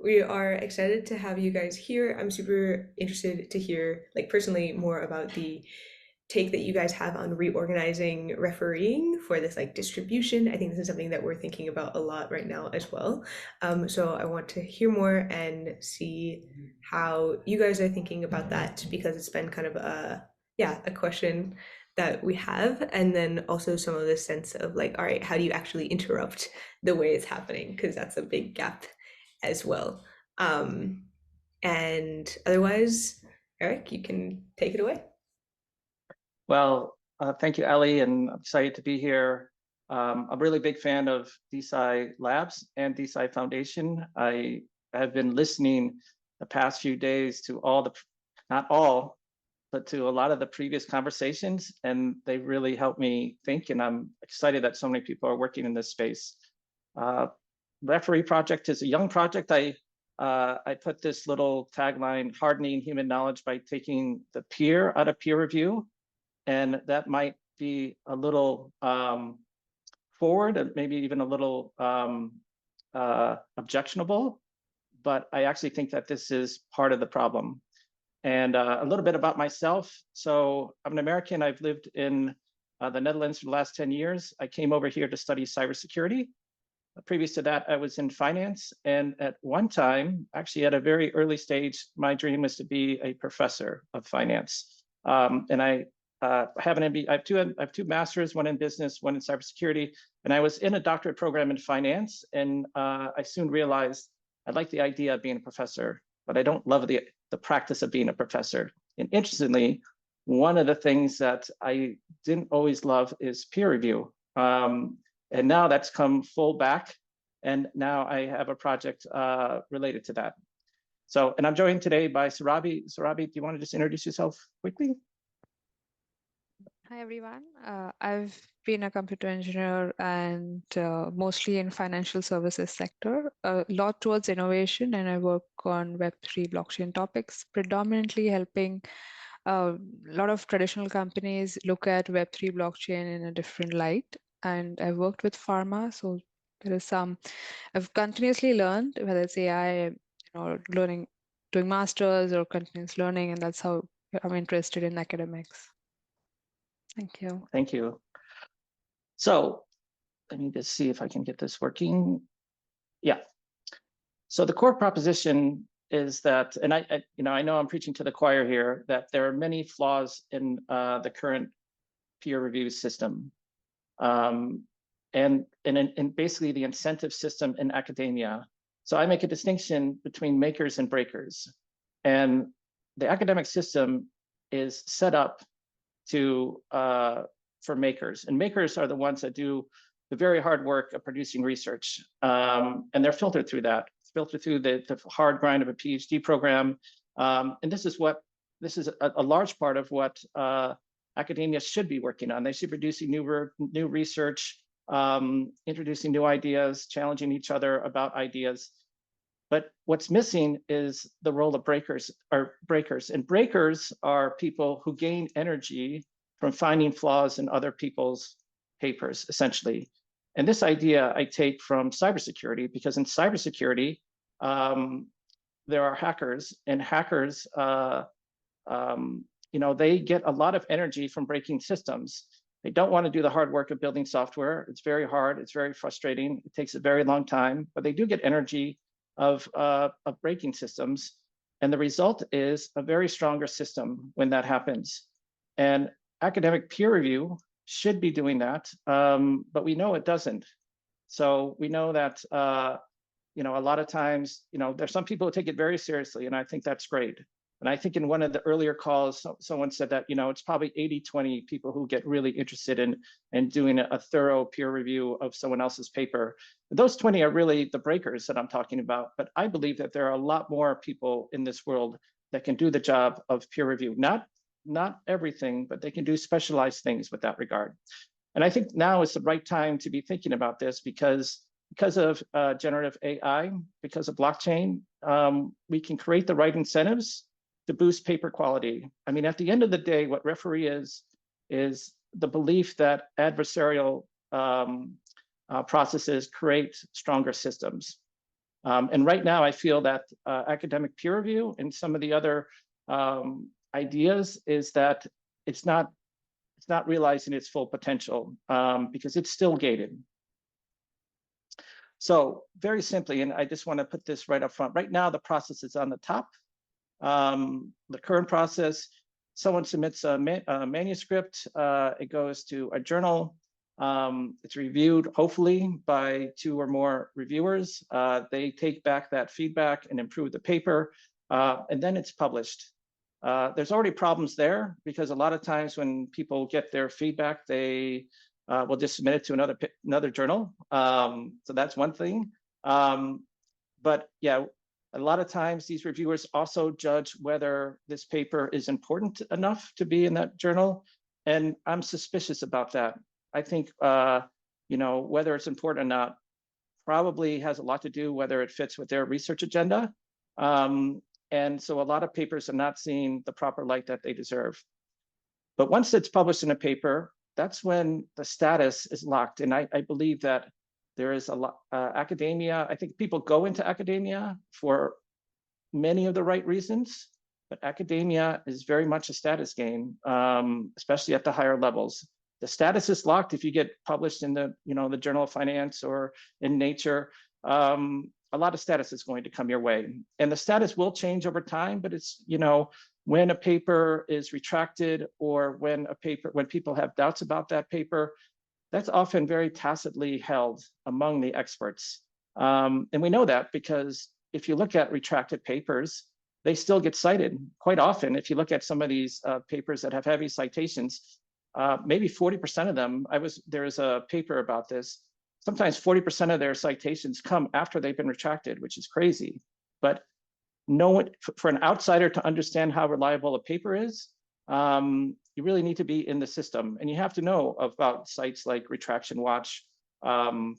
we are excited to have you guys here. I'm super interested to hear, like personally, more about the take that you guys have on reorganizing refereeing for this like distribution. I think this is something that we're thinking about a lot right now as well. So I want to hear more and see how you guys are thinking about that because it's been kind of a question that we have, and then also some of the sense of like, all right, how do you actually interrupt the way it's happening? Because that's a big gap as well. Um, and otherwise, Eric, you can take it away. Well, thank you, Ellie, and I'm excited to be here. I'm a really big fan of DeSci Labs and DeSci Foundation. I have been listening the past few days to not all, but to a lot of the previous conversations, and they really helped me think, and I'm excited that so many people are working in this space. Referee Project is a young project. I put this little tagline, hardening human knowledge by taking the peer out of peer review. And that might be a little forward, maybe even a little objectionable, but I actually think that this is part of the problem. And a little bit about myself. So I'm an American. I've lived in the Netherlands for the last 10 years. I came over here to study cybersecurity. Previous to that, I was in finance. And at one time, actually at a very early stage, my dream was to be a professor of finance. And I have an MBA. I have two masters, one in business, one in cybersecurity. And I was in a doctorate program in finance. And I soon realized I like the idea of being a professor, but I don't love the practice of being a professor. And interestingly, one of the things that I didn't always love is peer review. And now that's come full back. And now I have a project related to that. So, and I'm joined today by Surabhi. Surabhi, do you want to just introduce yourself quickly? Hi, everyone. I've been a computer engineer and mostly in financial services sector, a lot towards innovation, and I work on Web3 blockchain topics, predominantly helping a lot of traditional companies look at Web3 blockchain in a different light. And I've worked with pharma, so there is I've continuously learned, whether it's AI, learning, doing masters or continuous learning, and that's how I'm interested in academics. Thank you. Thank you. So let me just see if I can get this working. Yeah. So the core proposition is that, and I know I'm preaching to the choir here, that there are many flaws in the current peer review system, and basically the incentive system in academia. So I make a distinction between makers and breakers, and the academic system is set up to for makers, and makers are the ones that do the very hard work of producing research, and they're filtered through that. It's filtered through the hard grind of a PhD program, and this is a large part of what academia should be working on. They should be producing new research, introducing new ideas, challenging each other about ideas. But what's missing is the role of breakers. And breakers are people who gain energy from finding flaws in other people's papers, essentially. And this idea I take from cybersecurity, because in cybersecurity, there are hackers, and hackers, they get a lot of energy from breaking systems. They don't want to do the hard work of building software. It's very hard. It's very frustrating. It takes a very long time, but they do get energy of breaking systems. And the result is a very stronger system when that happens. And academic peer review should be doing that, but we know it doesn't. So we know that, a lot of times, there's some people who take it very seriously, and I think that's great. And I think in one of the earlier calls, someone said that, it's probably 80-20 people who get really interested in doing a thorough peer review of someone else's paper. Those 20 are really the breakers that I'm talking about. But I believe that there are a lot more people in this world that can do the job of peer review. Not everything, but they can do specialized things with that regard. And I think now is the right time to be thinking about this because of generative AI, because of blockchain, we can create the right incentives to boost paper quality. I mean, at the end of the day, what referee is the belief that adversarial processes create stronger systems. And right now, I feel that academic peer review and some of the other ideas is that it's not realizing its full potential because it's still gated. So very simply, and I just want to put this right up front. Right now, the process is on the top. The current process, someone submits a manuscript, it goes to a journal, it's reviewed hopefully by 2 or more reviewers. They take back that feedback and improve the paper, and then it's published. There's already problems there because a lot of times when people get their feedback, they will just submit it to another journal. So that's one thing. But yeah, a lot of times these reviewers also judge whether this paper is important enough to be in that journal. And I'm suspicious about that. I think, whether it's important or not probably has a lot to do whether it fits with their research agenda. And so a lot of papers are not seeing the proper light that they deserve. But once it's published in a paper, that's when the status is locked. And I believe that there is a lot, academia, I think people go into academia for many of the right reasons, but academia is very much a status game, especially at the higher levels. The status is locked if you get published in the, the Journal of Finance or in Nature. A lot of status is going to come your way. And the status will change over time, but it's, when a paper is retracted or when people have doubts about that paper, that's often very tacitly held among the experts. And we know that because if you look at retracted papers, they still get cited quite often. If you look at some of these papers that have heavy citations, maybe 40% of them, there's a paper about this, sometimes 40% of their citations come after they've been retracted, which is crazy. But for an outsider to understand how reliable a paper is, you really need to be in the system, and you have to know about sites like Retraction Watch or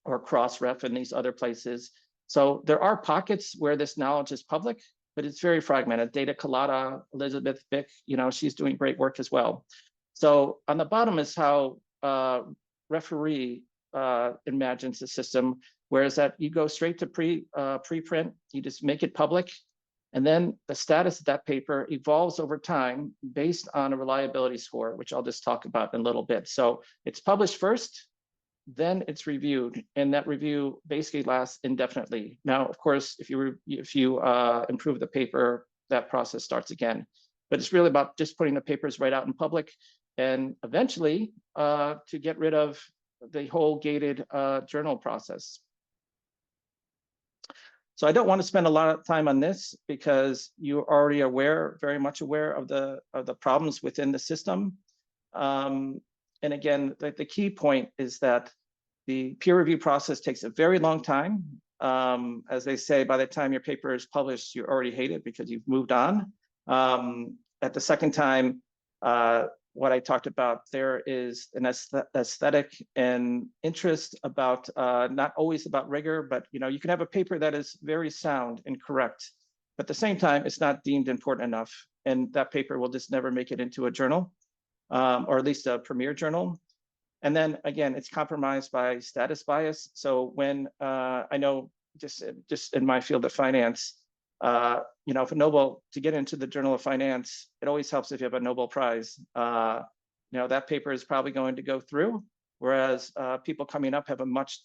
Crossref and these other places. So there are pockets where this knowledge is public, but it's very fragmented. Data Colada, Elizabeth Bick, she's doing great work as well. So on the bottom is how referee imagines the system, whereas that you go straight to preprint, you just make it public, and then the status of that paper evolves over time based on a reliability score, which I'll just talk about in a little bit. So it's published first, then it's reviewed, and that review basically lasts indefinitely. Now, of course, if you improve the paper, that process starts again. But it's really about just putting the papers right out in public, and eventually to get rid of the whole gated journal process. So I don't want to spend a lot of time on this because you're already very much aware of the problems within the system. And again, the key point is that the peer review process takes a very long time. As they say, by the time your paper is published, you already hate it because you've moved on. At the second time, what I talked about, there is an aesthetic and interest about not always about rigor, but you can have a paper that is very sound and correct, but at the same time, it's not deemed important enough, and that paper will just never make it into a journal, or at least a premier journal. And then again, it's compromised by status bias. So when I know just in my field of finance, if a Nobel, to get into the Journal of Finance, it always helps if you have a Nobel Prize. That paper is probably going to go through, whereas people coming up have a much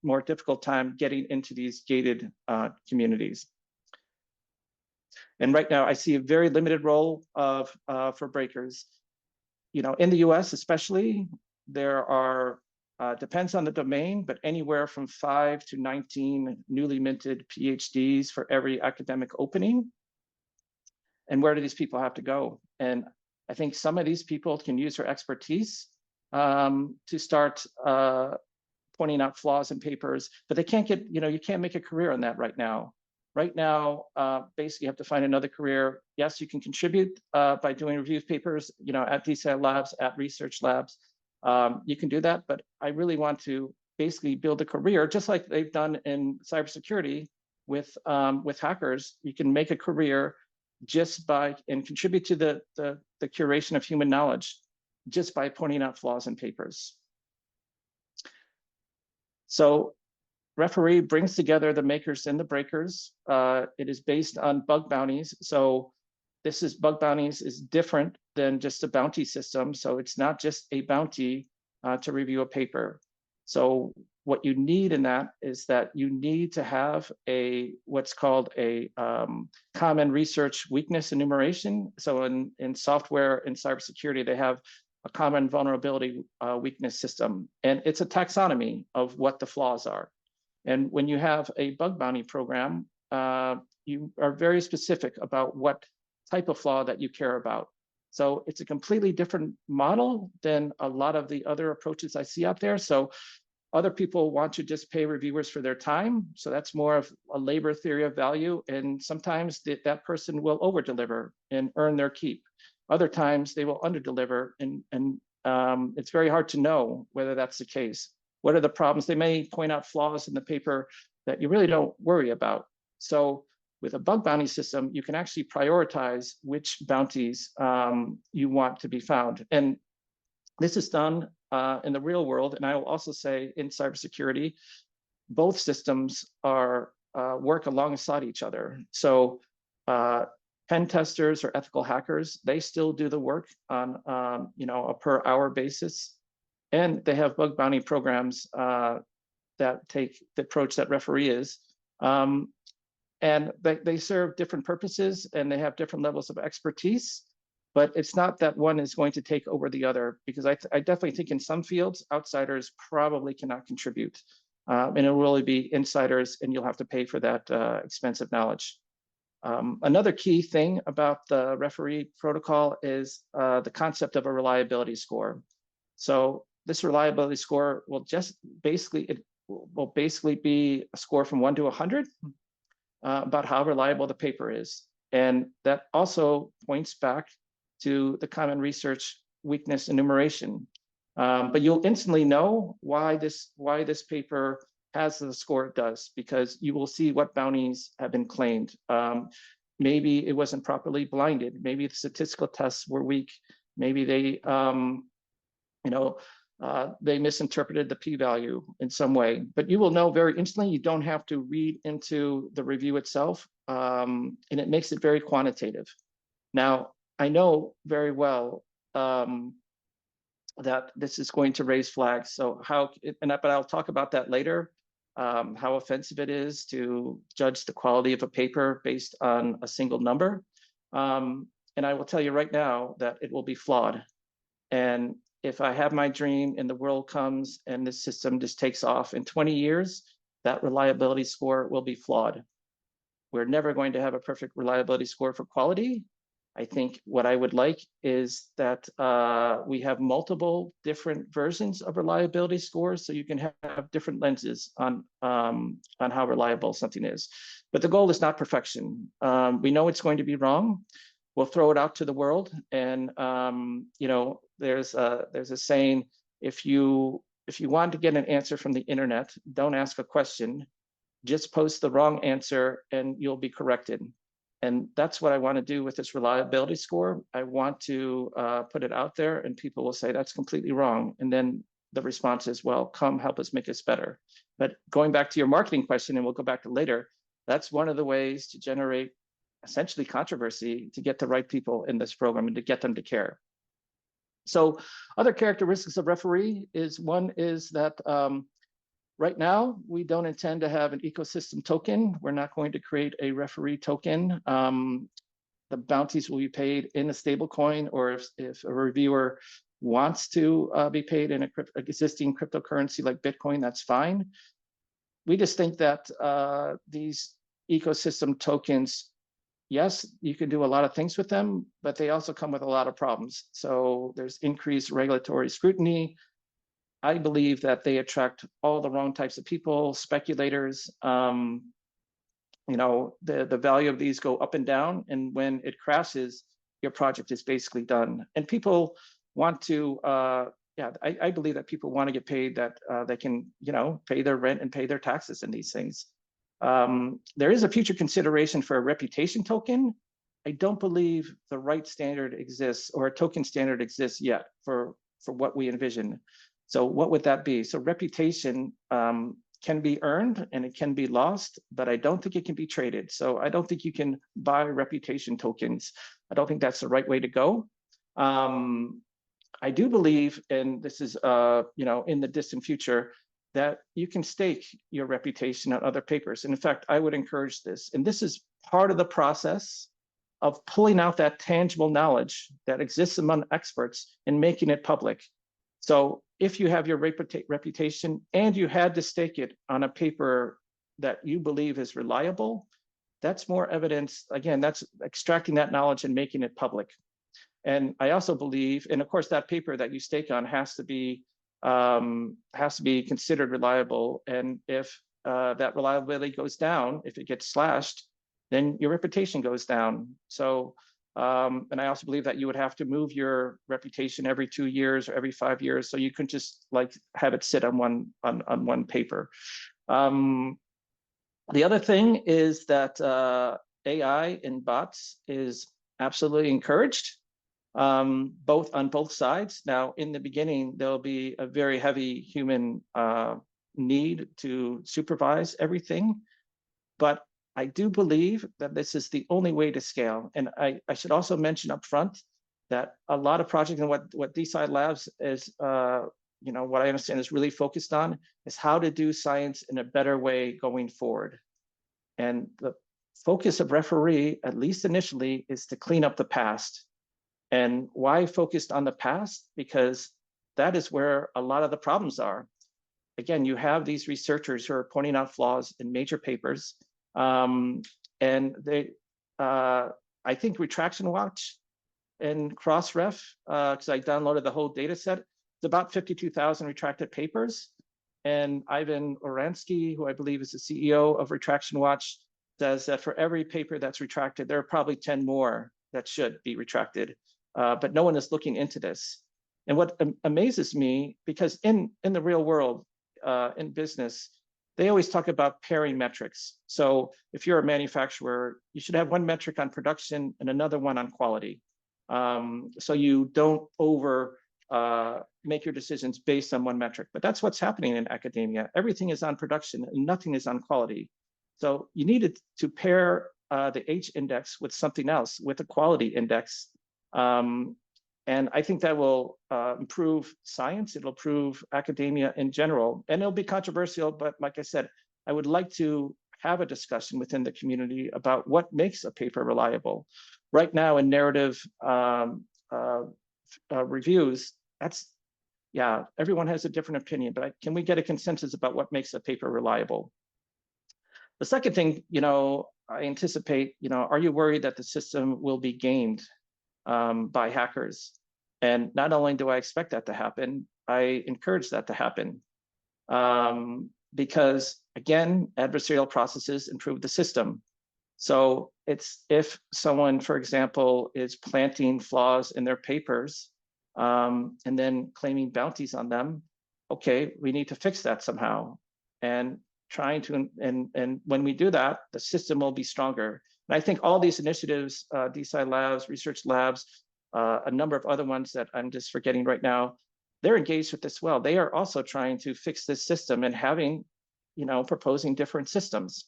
more difficult time getting into these gated communities. And right now, I see a very limited role for breakers. In the US especially, there are, depends on the domain, but anywhere from 5 to 19 newly minted PhDs for every academic opening. And where do these people have to go? And I think some of these people can use their expertise to start pointing out flaws in papers, but they can't get, you can't make a career on that right now. Right now, basically you have to find another career. Yes, you can contribute by doing review papers, at DeSci labs, at research labs. You can do that, but I really want to basically build a career, just like they've done in cybersecurity with hackers. You can make a career just by and contribute to the curation of human knowledge just by pointing out flaws in papers. So referee brings together the makers and the breakers. It is based on bug bounties. So bug bounties is different than just a bounty system. So it's not just a bounty to review a paper. So what you need in that is that you need to have what's called a common research weakness enumeration. So in software and cybersecurity, they have a common vulnerability weakness system, and it's a taxonomy of what the flaws are. And when you have a bug bounty program, you are very specific about what type of flaw that you care about. So it's a completely different model than a lot of the other approaches I see out there. So other people want to just pay reviewers for their time. So that's more of a labor theory of value. And sometimes that person will over deliver and earn their keep. Other times they will under deliver, and it's very hard to know whether that's the case. What are the problems? They may point out flaws in the paper that you really don't worry about. So with a bug bounty system, you can actually prioritize which bounties you want to be found. And this is done in the real world. And I will also say in cybersecurity, both systems work alongside each other. So pen testers or ethical hackers, they still do the work on a per hour basis. And they have bug bounty programs that take the approach that referee is. And they serve different purposes and they have different levels of expertise, but it's not that one is going to take over the other, because I definitely think in some fields, outsiders probably cannot contribute. And it will really be insiders, and you'll have to pay for that expensive knowledge. Another key thing about the referee protocol is the concept of a reliability score. So this reliability score will basically be a score from 1 to 100 about how reliable the paper is. And that also points back to the common research weakness enumeration. But you'll instantly know why this paper has the score it does, because you will see what bounties have been claimed. Maybe it wasn't properly blinded. Maybe the statistical tests were weak. Maybe they misinterpreted the p-value in some way, but you will know very instantly. You don't have to read into the review itself, and it makes it very quantitative. Now, I know very well that this is going to raise flags. So but I'll talk about that later, how offensive it is to judge the quality of a paper based on a single number. And I will tell you right now that it will be flawed. And if I have my dream and the world comes and this system just takes off in 20 years, that reliability score will be flawed. We're never going to have a perfect reliability score for quality. I think what I would like is that we have multiple different versions of reliability scores, so you can have different lenses on how reliable something is. But the goal is not perfection. We know it's going to be wrong. We'll throw it out to the world, and there's a saying: if you want to get an answer from the internet, don't ask a question, just post the wrong answer, and you'll be corrected. And that's what I want to do with this reliability score. I want to put it out there, and people will say that's completely wrong, and then the response is, well, come help us make this better. But going back to your marketing question, and we'll go back to later, that's one of the ways to generate essentially controversy, to get the right people in this program and to get them to care. So other characteristics of referee is that right now, we don't intend to have an ecosystem token. We're not going to create a referee token. The bounties will be paid in a stable coin, or if a reviewer wants to be paid in an existing cryptocurrency like Bitcoin, that's fine. We just think that these ecosystem tokens, yes, you can do a lot of things with them, but they also come with a lot of problems. So there's increased regulatory scrutiny. I believe that they attract all the wrong types of people, speculators. The value of these go up and down, and when it crashes, your project is basically done. And people want to, I believe that people want to get paid, that they can, pay their rent and pay their taxes in these things. There is a future consideration for a reputation token. I don't believe the right standard exists, or a token standard exists yet for what we envision. So what would that be? So reputation can be earned and it can be lost, but I don't think it can be traded. So I don't think you can buy reputation tokens. I don't think that's the right way to go. I do believe, and this is in the distant future, that you can stake your reputation on other papers. And in fact, I would encourage this. And this is part of the process of pulling out that tangible knowledge that exists among experts and making it public. So if you have your reputation and you had to stake it on a paper that you believe is reliable, that's more evidence. Again, that's extracting that knowledge and making it public. And I also believe, and of course, that paper that you stake on has to be considered reliable. And if that reliability goes down, if it gets slashed, then your reputation goes down. So, and I also believe that you would have to move your reputation every 2 years or every 5 years, so you couldn't just like have it sit on one paper. The other thing is that AI and bots is absolutely encouraged, on both sides. Now, in the beginning, there'll be a very heavy human need to supervise everything, but I do believe that this is the only way to scale. And I should also mention up front that a lot of projects and what DeSci Labs is, what I understand is really focused on is how to do science in a better way going forward. And the focus of referee, at least initially, is to clean up the past. And why focused on the past? Because that is where a lot of the problems are. Again, you have these researchers who are pointing out flaws in major papers. And they, I think Retraction Watch and Crossref, because I downloaded the whole data set, it's about 52,000 retracted papers. And Ivan Oransky, who I believe is the CEO of Retraction Watch, says that for every paper that's retracted, there are probably 10 more that should be retracted. But no one is looking into this. And what amazes me, because in the real world, in business, they always talk about pairing metrics. So if you're a manufacturer, you should have one metric on production and another one on quality. So you don't make your decisions based on one metric. But that's what's happening in academia. Everything is on production and nothing is on quality. So you needed to pair the H index with something else, with a quality index. And I think that will improve science. It'll improve academia in general, and it'll be controversial. But like I said, I would like to have a discussion within the community about what makes a paper reliable. Right now in narrative reviews, everyone has a different opinion, but can we get a consensus about what makes a paper reliable? The second thing, I anticipate, are you worried that the system will be gamed by hackers? And not only do I expect that to happen, I encourage that to happen. Because again, adversarial processes improve the system. So it's if someone, for example, is planting flaws in their papers and then claiming bounties on them, okay, we need to fix that somehow. And and when we do that, the system will be stronger. And I think all these initiatives, DeSci Labs, Research Labs, a number of other ones that I'm just forgetting right now, they're engaged with this well. They are also trying to fix this system and proposing different systems.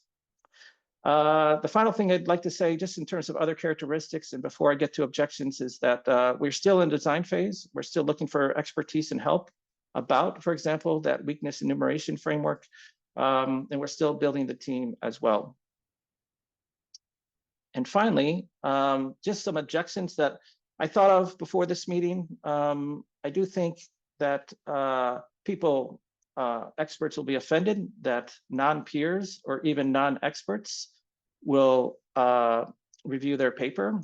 The final thing I'd like to say, just in terms of other characteristics, and before I get to objections, is that we're still in design phase. We're still looking for expertise and help about, for example, that weakness enumeration framework. And we're still building the team as well. And finally, just some objections that I thought of before this meeting. I do think that experts will be offended that non-peers or even non-experts will review their paper.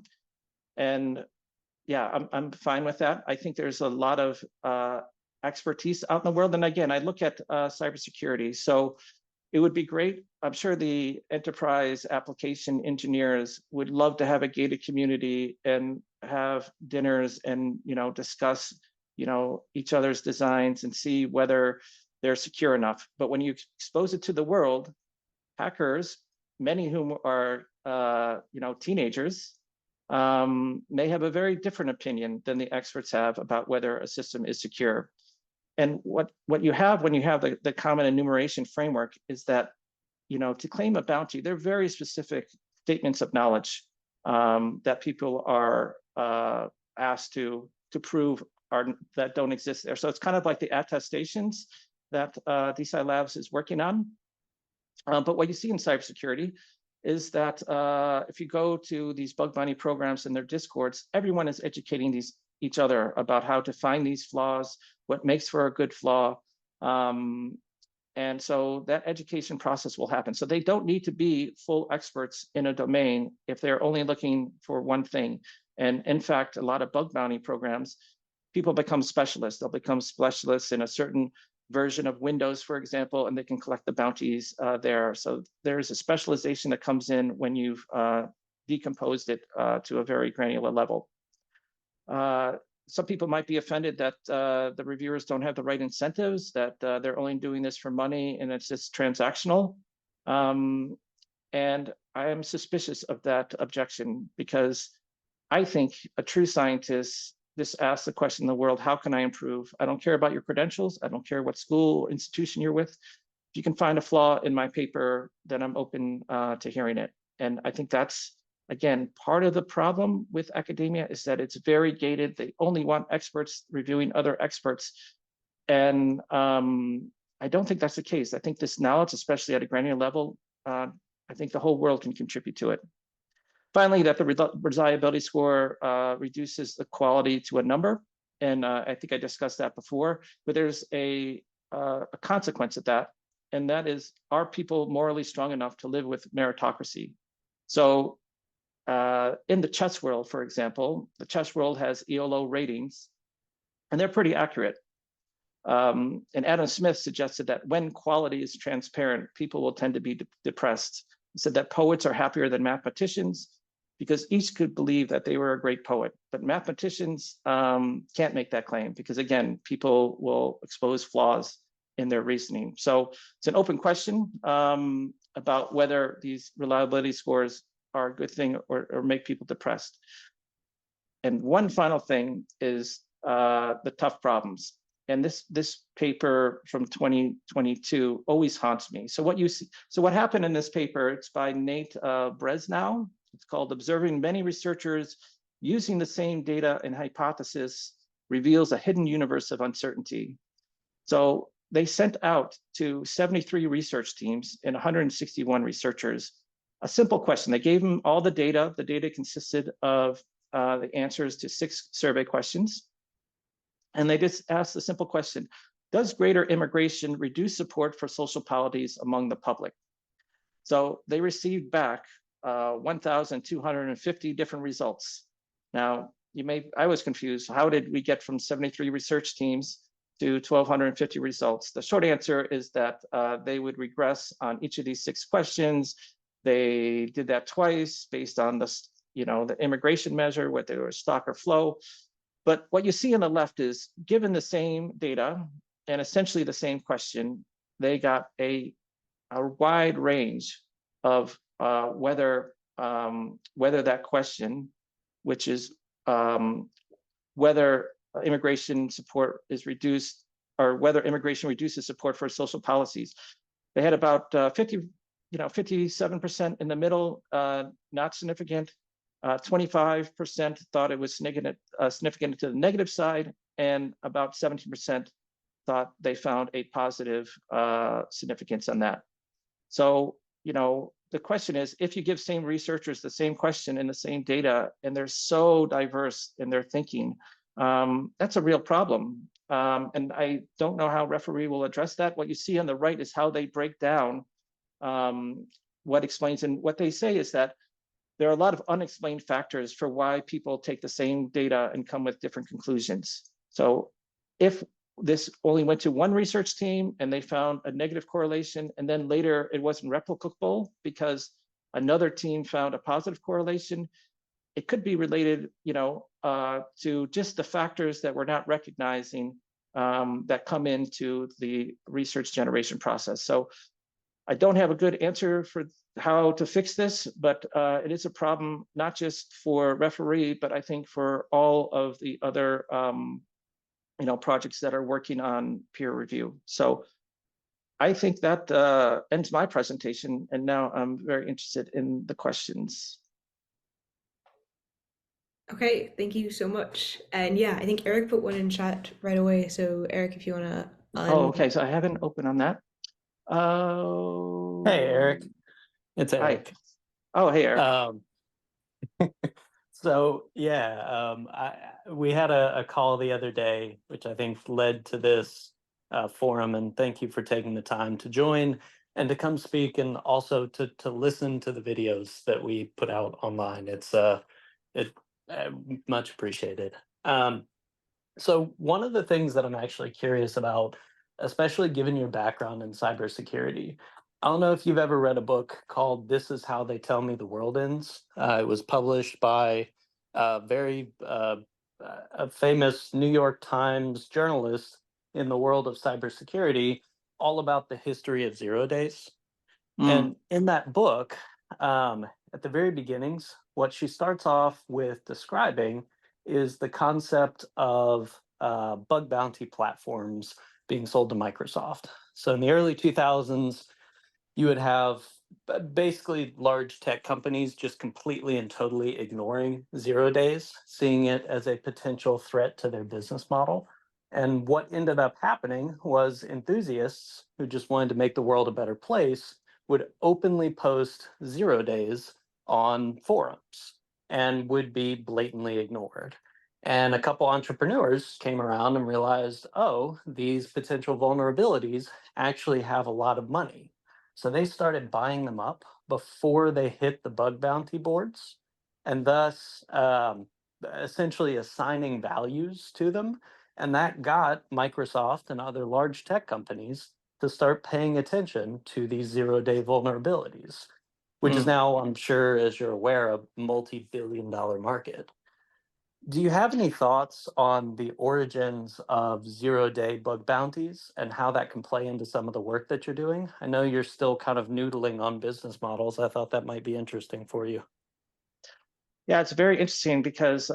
And yeah, I'm fine with that. I think there's a lot of expertise out in the world. And again, I look at cybersecurity. So it would be great. I'm sure the enterprise application engineers would love to have a gated community and have dinners and discuss each other's designs and see whether they're secure enough. But when you expose it to the world, hackers, many whom are teenagers, may have a very different opinion than the experts have about whether a system is secure. And what you have when you have the common enumeration framework is that, to claim a bounty, there are very specific statements of knowledge that people are asked to prove that don't exist there. So it's kind of like the attestations that DeSci Labs is working on. But what you see in cybersecurity is that if you go to these bug bounty programs and their discords, everyone is educating each other about how to find these flaws, what makes for a good flaw. And so that education process will happen. So they don't need to be full experts in a domain if they're only looking for one thing. And in fact, a lot of bug bounty programs, people become specialists. They'll become specialists in a certain version of Windows, for example, and they can collect the bounties there. So there's a specialization that comes in when you've decomposed it to a very granular level. Some people might be offended that the reviewers don't have the right incentives, that they're only doing this for money and it's just transactional. And I am suspicious of that objection because I think a true scientist just asks the question in the world, how can I improve? I don't care about your credentials. I don't care what school or institution you're with. If you can find a flaw in my paper, then I'm open to hearing it. And I think that's, again, part of the problem with academia is that it's very gated. They only want experts reviewing other experts. And I don't think that's the case. I think this knowledge, especially at a granular level, I think the whole world can contribute to it. Finally, that the reliability score reduces the quality to a number. And I think I discussed that before, but there's a consequence of that. And that is, are people morally strong enough to live with meritocracy? So in the chess world, for example, the chess world has EOLO ratings, and they're pretty accurate. And Adam Smith suggested that when quality is transparent, people will tend to be depressed. He said that poets are happier than mathematicians because each could believe that they were a great poet. But mathematicians can't make that claim because, again, people will expose flaws in their reasoning. So it's an open question about whether these reliability scores are a good thing or make people depressed. And one final thing is the tough problems. And this paper from 2022 always haunts me. So what happened in this paper, it's by Nate Bresnow. It's called Observing Many Researchers Using the Same Data and Hypothesis Reveals a Hidden Universe of Uncertainty. So they sent out to 73 research teams and 161 researchers a simple question. They gave them all the data. The data consisted of the answers to 6 survey questions. And they just asked the simple question, does greater immigration reduce support for social policies among the public? So they received back 1,250 different results. Now, I was confused. How did we get from 73 research teams to 1,250 results? The short answer is that they would regress on each of these 6 questions. They did that twice based on the immigration measure, whether it was stock or flow. But what you see on the left is, given the same data and essentially the same question, they got a wide range of whether that question, which is whether immigration support is reduced or whether immigration reduces support for social policies. They had about 57% in the middle, not significant. 25% thought it was significant to the negative side, and about 17% thought they found a positive significance on that. So, the question is, if you give same researchers the same question and the same data, and they're so diverse in their thinking, that's a real problem. And I don't know how referee will address that. What you see on the right is how they break down what explains, and what they say is that there are a lot of unexplained factors for why people take the same data and come with different conclusions. So if this only went to one research team and they found a negative correlation, and then later it wasn't replicable because another team found a positive correlation, it could be related, to just the factors that we're not recognizing that come into the research generation process. So I don't have a good answer for how to fix this, but it is a problem not just for referee, but I think for all of the other projects that are working on peer review. So I think that ends my presentation, and now I'm very interested in the questions. Okay, thank you so much. And yeah, I think Eric put one in chat right away. So Eric, if you want to Oh, okay. So I haven't opened on that. Hey, Eric. It's Hi. Eric. Oh, hey, Eric. So yeah, we had a call the other day, which I think led to this forum, and thank you for taking the time to join and to come speak, and also to listen to the videos that we put out online. It's much appreciated. So one of the things that I'm actually curious about, especially given your background in cybersecurity, I don't know if you've ever read a book called "This Is How They Tell Me the World Ends." It was published by a a famous New York Times journalist in the world of cybersecurity, all about the history of 0 days. And in that book, at the very beginnings, what she starts off with describing is the concept of bug bounty platforms being sold to Microsoft. So in the early 2000s, you would have basically large tech companies just completely and totally ignoring 0 days, seeing it as a potential threat to their business model. And what ended up happening was enthusiasts who just wanted to make the world a better place would openly post 0 days on forums and would be blatantly ignored. And a couple entrepreneurs came around and realized, oh, these potential vulnerabilities actually have a lot of money. So they started buying them up before they hit the bug bounty boards, and thus essentially assigning values to them. And that got Microsoft and other large tech companies to start paying attention to these 0 day vulnerabilities, which is now, I'm sure, as you're aware, a multi-billion-dollar market. Do you have any thoughts on the origins of 0 day bug bounties and how that can play into some of the work that you're doing? I know you're still kind of noodling on business models. I thought that might be interesting for you. Yeah, it's very interesting because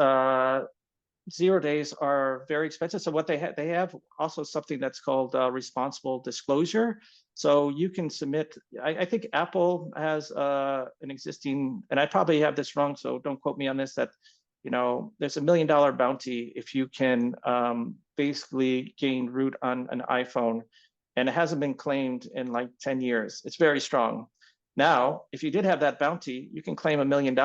0 days are very expensive. So what they have also something that's called responsible disclosure. So you can submit, I think Apple has an existing, and I probably have this wrong, so don't quote me on this, that there's $1 million bounty if you can basically gain root on an iPhone, and it hasn't been claimed in like 10 years. It's very strong. Now, if you did have that bounty, you can claim $1 million.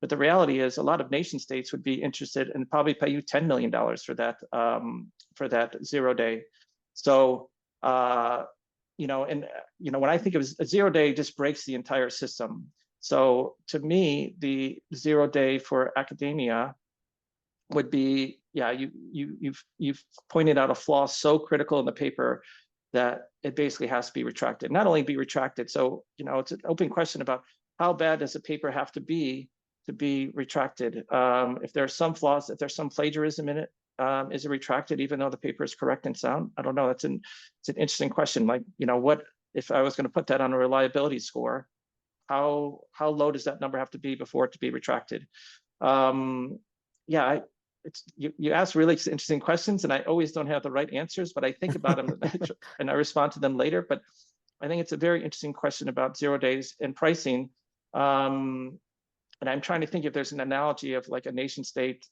But the reality is, a lot of nation states would be interested and probably pay you $10 million for that 0 day. So, when I think of a 0 day, just breaks the entire system. So to me, the 0 day for academia would be, yeah, you've pointed out a flaw so critical in the paper that it basically has to be retracted. Not only be retracted, so it's an open question about how bad does a paper have to be retracted. If there are some flaws, if there's some plagiarism in it, is it retracted even though the paper is correct and sound? I don't know. It's an interesting question. Like, what if I was going to put that on a reliability score? How low does that number have to be before it to be retracted? Yeah, you ask really interesting questions, and I always don't have the right answers, but I think about them and I respond to them later. But I think it's a very interesting question about 0 days and pricing. And I'm trying to think if there's an analogy of like a nation state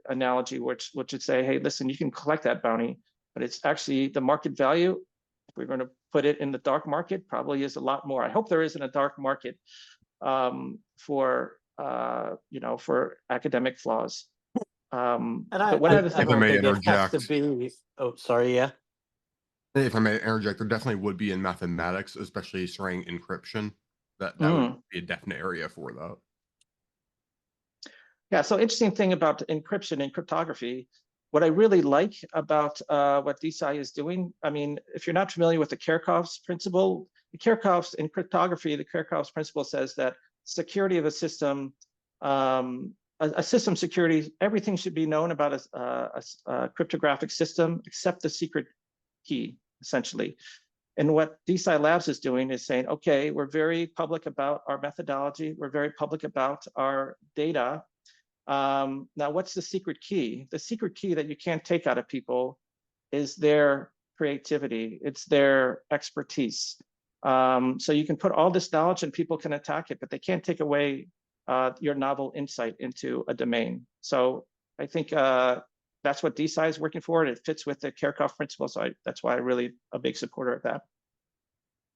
analogy, which would say, hey, listen, you can collect that bounty, but it's actually the market value. If we're going to put it in the dark market, probably is a lot more. I hope there isn't a dark market for academic flaws. But one other thing, I don't think it has to be. Oh, sorry, yeah. If I may interject, there definitely would be in mathematics, especially surrounding encryption. That would be a definite area for that. Yeah, so interesting thing about encryption and cryptography, what I really like about what DeSci is doing, I mean, if you're not familiar with the Kerckhoffs principle, in cryptography, the Kerckhoffs principle says that security of a system, a system security, everything should be known about a cryptographic system except the secret key, essentially. And what DeSci Labs is doing is saying, okay, we're very public about our methodology. We're very public about our data. Now, what's the secret key? The secret key that you can't take out of people is their creativity. It's their expertise. So you can put all this knowledge and people can attack it, but they can't take away your novel insight into a domain. So I think that's what DeSci is working for, and it fits with the Kerckhoff principle. So that's why I'm really a big supporter of that.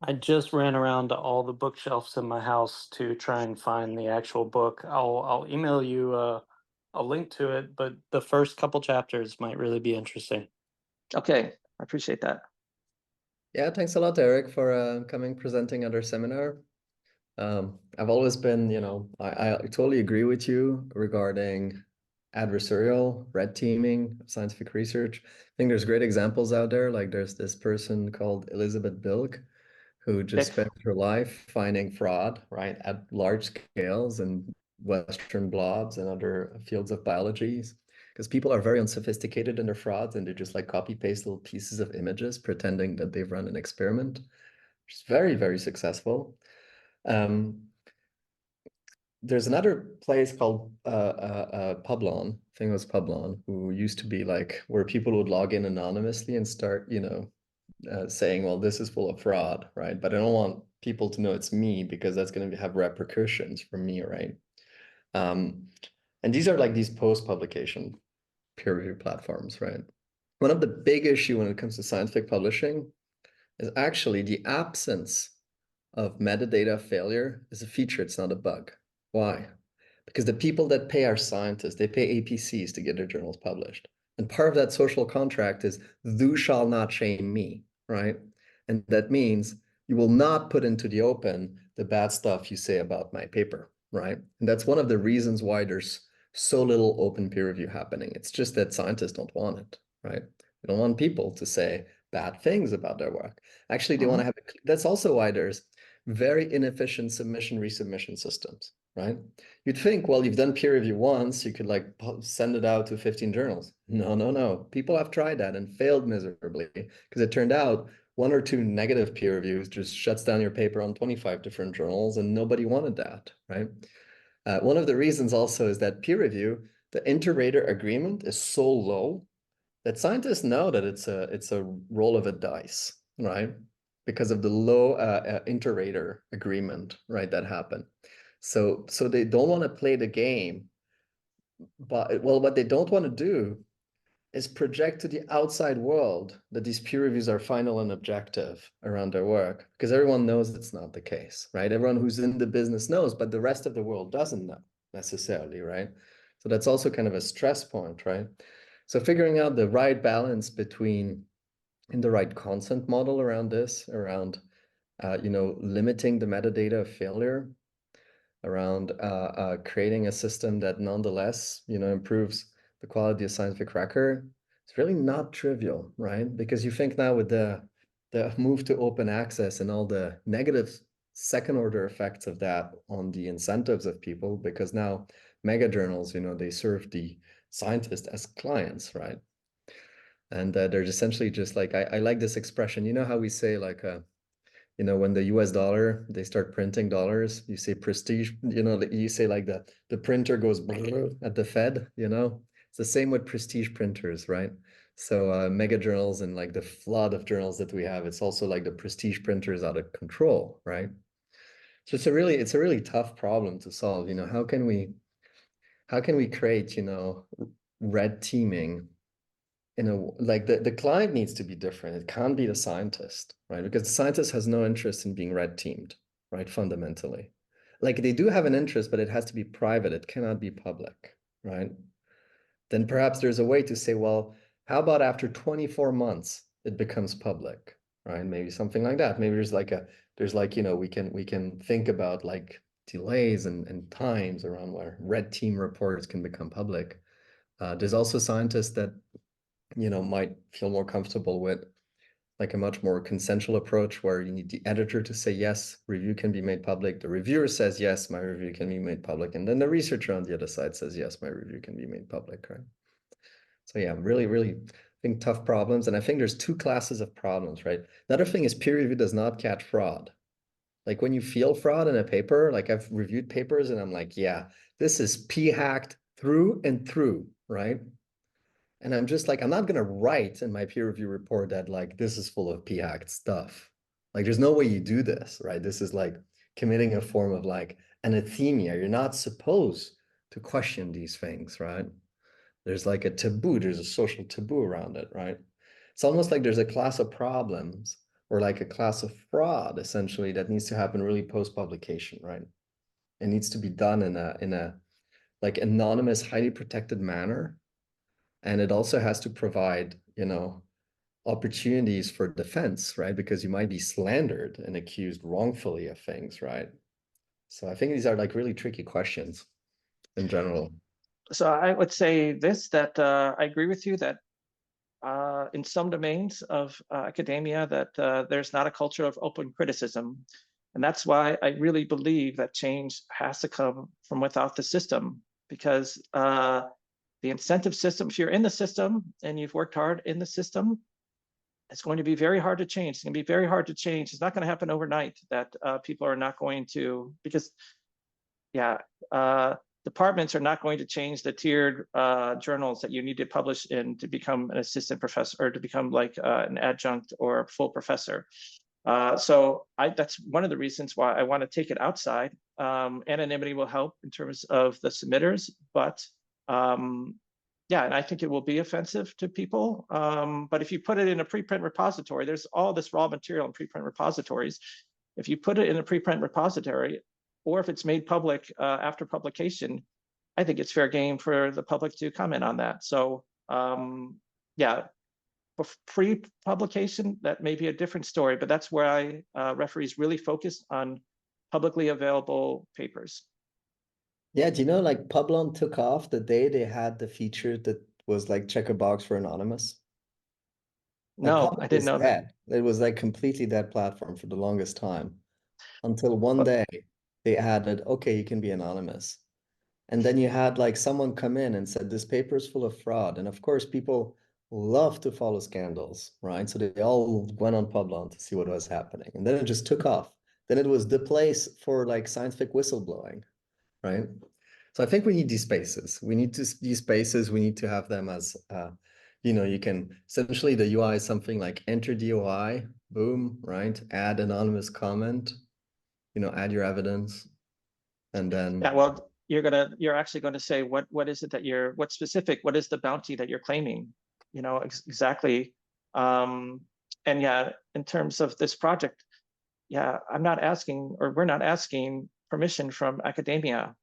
I just ran around to all the bookshelves in my house to try and find the actual book. I'll email you a link to it, but the first couple chapters might really be interesting. Okay, I appreciate that. Yeah, thanks a lot, Eric, for coming presenting at our seminar. I've always been, I totally agree with you regarding adversarial, red teaming, scientific research. I think there's great examples out there. Like there's this person called Elizabeth Bilk, who just spent her life finding fraud, right, at large scales in Western blobs and other fields of biology. Because people are very unsophisticated in their frauds, and they just like copy paste little pieces of images, pretending that they've run an experiment, which is very, very successful. There's another place called Publon, I think it was Publon, who used to be like where people would log in anonymously and start, saying, well, this is full of fraud, right? But I don't want people to know it's me because that's going to have repercussions for me, right? And these are like these post-publication peer review platforms, right? One of the big issues when it comes to scientific publishing is actually the absence of metadata failure is a feature, it's not a bug. Why? Because the people that pay our scientists, they pay APCs to get their journals published. And part of that social contract is, thou shall not shame me, right? And that means you will not put into the open the bad stuff you say about my paper, right? And that's one of the reasons why there's so little open peer review happening. It's just that scientists don't want it, right? They don't want people to say bad things about their work. Actually, they want to have, that's also why there's very inefficient submission resubmission systems, right? You'd think, well, you've done peer review once, you could like send it out to 15 journals. No. People have tried that and failed miserably because it turned out 1 or 2 negative peer reviews just shuts down your paper on 25 different journals, and nobody wanted that, right? One of the reasons also is that peer review, the inter-rater agreement is so low that scientists know that it's a roll of a dice, right? Because of the low inter-rater agreement, right, that happened. So they don't want to play the game, but well, what they don't want to do is project to the outside world that these peer reviews are final and objective around their work, because everyone knows it's not the case, right? Everyone who's in the business knows, but the rest of the world doesn't know necessarily, right? So that's also kind of a stress point, right? So figuring out the right balance between in the right consent model around this, around limiting the metadata of failure, around creating a system that nonetheless improves the quality of scientific record, it's really not trivial, right? Because you think now with the move to open access and all the negative second order effects of that on the incentives of people, because now mega journals, they serve the scientists as clients, right? And they're essentially just like, I like this expression, how we say like, when the US dollar, they start printing dollars, you say prestige, you say like the printer goes at the Fed, it's the same with prestige printers, right? So mega journals and like the flood of journals that we have, it's also like the prestige printers out of control, right? So it's a really tough problem to solve. How can we create, red teaming like the client needs to be different. It can't be the scientist, right? Because the scientist has no interest in being red teamed, right? Fundamentally. Like they do have an interest, but it has to be private. It cannot be public, right? Then perhaps there's a way to say, well, how about after 24 months, it becomes public, right? Maybe something like that. Maybe we can think about like delays and times around where red team reports can become public. There's also scientists that might feel more comfortable with like a much more consensual approach where you need the editor to say, yes, review can be made public. The reviewer says, yes, my review can be made public. And then the researcher on the other side says, yes, my review can be made public, right? So yeah, really, really, I think tough problems. And I think there's 2 classes of problems, right? Another thing is peer review does not catch fraud. Like when you feel fraud in a paper, like I've reviewed papers and I'm like, yeah, this is p-hacked through and through, right? And I'm just like, I'm not going to write in my peer review report that like, this is full of p-hacked stuff. Like, there's no way you do this, right? This is like committing a form of like anathemia. You're not supposed to question these things, right? There's like a taboo, there's a social taboo around it, right? It's almost like there's a class of problems or like a class of fraud essentially that needs to happen really post-publication, right? It needs to be done in a like anonymous, highly protected manner. And it also has to provide, you know, opportunities for defense, right? Because you might be slandered and accused wrongfully of things, right? So I think these are like really tricky questions in general. So I would say this, that I agree with you that in some domains of academia that there's not a culture of open criticism. And that's why I really believe that change has to come from without the system, because the incentive system, if you're in the system and you've worked hard in the system, it's going to be very hard to change. It's going to be very hard to change. It's not going to happen overnight that people are not going to, because yeah, departments are not going to change the tiered journals that you need to publish in to become an assistant professor or to become like an adjunct or a full professor. So that's one of the reasons why I want to take it outside. Anonymity will help in terms of the submitters, but yeah, and I think it will be offensive to people. But if you put it in a preprint repository, there's all this raw material in preprint repositories. If you put it in a preprint repository, or if it's made public after publication, I think it's fair game for the public to comment on that. So yeah, for pre-publication, that may be a different story, but that's where referees really focus on publicly available papers. Yeah, do you know like Publon took off the day they had the feature that was like check a box for anonymous? Like No, Publon I didn't was know that. dead. It was like completely dead platform for the longest time until one day they added, okay, you can be anonymous. And then you had like someone come in and said, this paper is full of fraud. And of course, people love to follow scandals, right? So they all went on Publon to see what was happening. And then it just took off. Then it was the place for like scientific whistleblowing, right? So I think we need these spaces. We need these spaces. We need to have them as, you know, you can essentially the UI is something like enter DOI, boom, right? Add anonymous comment, you know, add your evidence, and then yeah, well, you're actually going to say what is it that what is the bounty that you're claiming, you know, exactly. And yeah, in terms of this project, yeah, I'm not asking, or we're not asking permission from academia.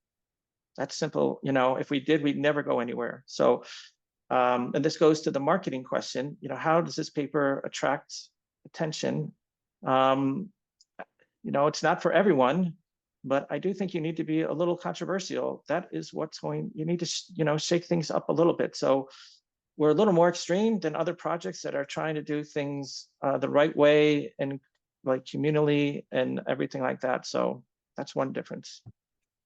That's simple. You know, if we did, we'd never go anywhere. So and this goes to the marketing question, you know, how does this paper attract attention? You know, it's not for everyone, but I do think you need to be a little controversial. That is you need to, you know, shake things up a little bit. So we're a little more extreme than other projects that are trying to do things the right way and like communally and everything like that. So that's one difference.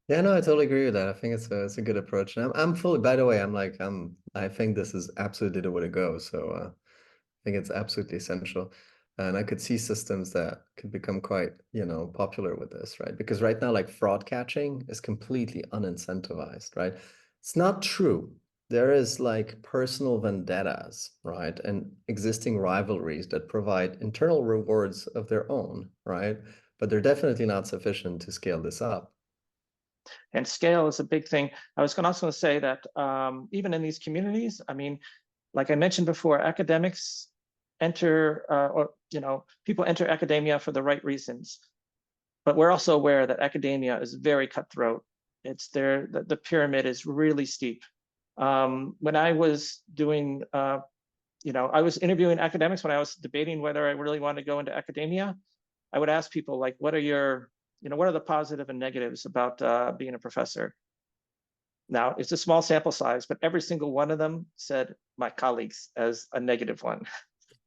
yeah, no, I totally agree with that. I think it's a good approach. And I'm fully, by the way, I think this is absolutely the way to go. So I think it's absolutely essential. And I could see systems that could become quite, you know, popular with this, right? Because right now, like fraud catching is completely unincentivized, right? It's not true. There is like personal vendettas, right? And existing rivalries that provide internal rewards of their own, right? But they're definitely not sufficient to scale this up. And scale is a big thing. I was also going to say that even in these communities, I mean, like I mentioned before, academics enter, or, you know, people enter academia for the right reasons. But we're also aware that academia is very cutthroat. It's there, the pyramid is really steep. When I was doing, you know, I was interviewing academics when I was debating whether I really wanted to go into academia. I would ask people like, what are your, you know, what are the positive and negatives about being a professor? Now, it's a small sample size, but every single one of them said my colleagues as a negative one.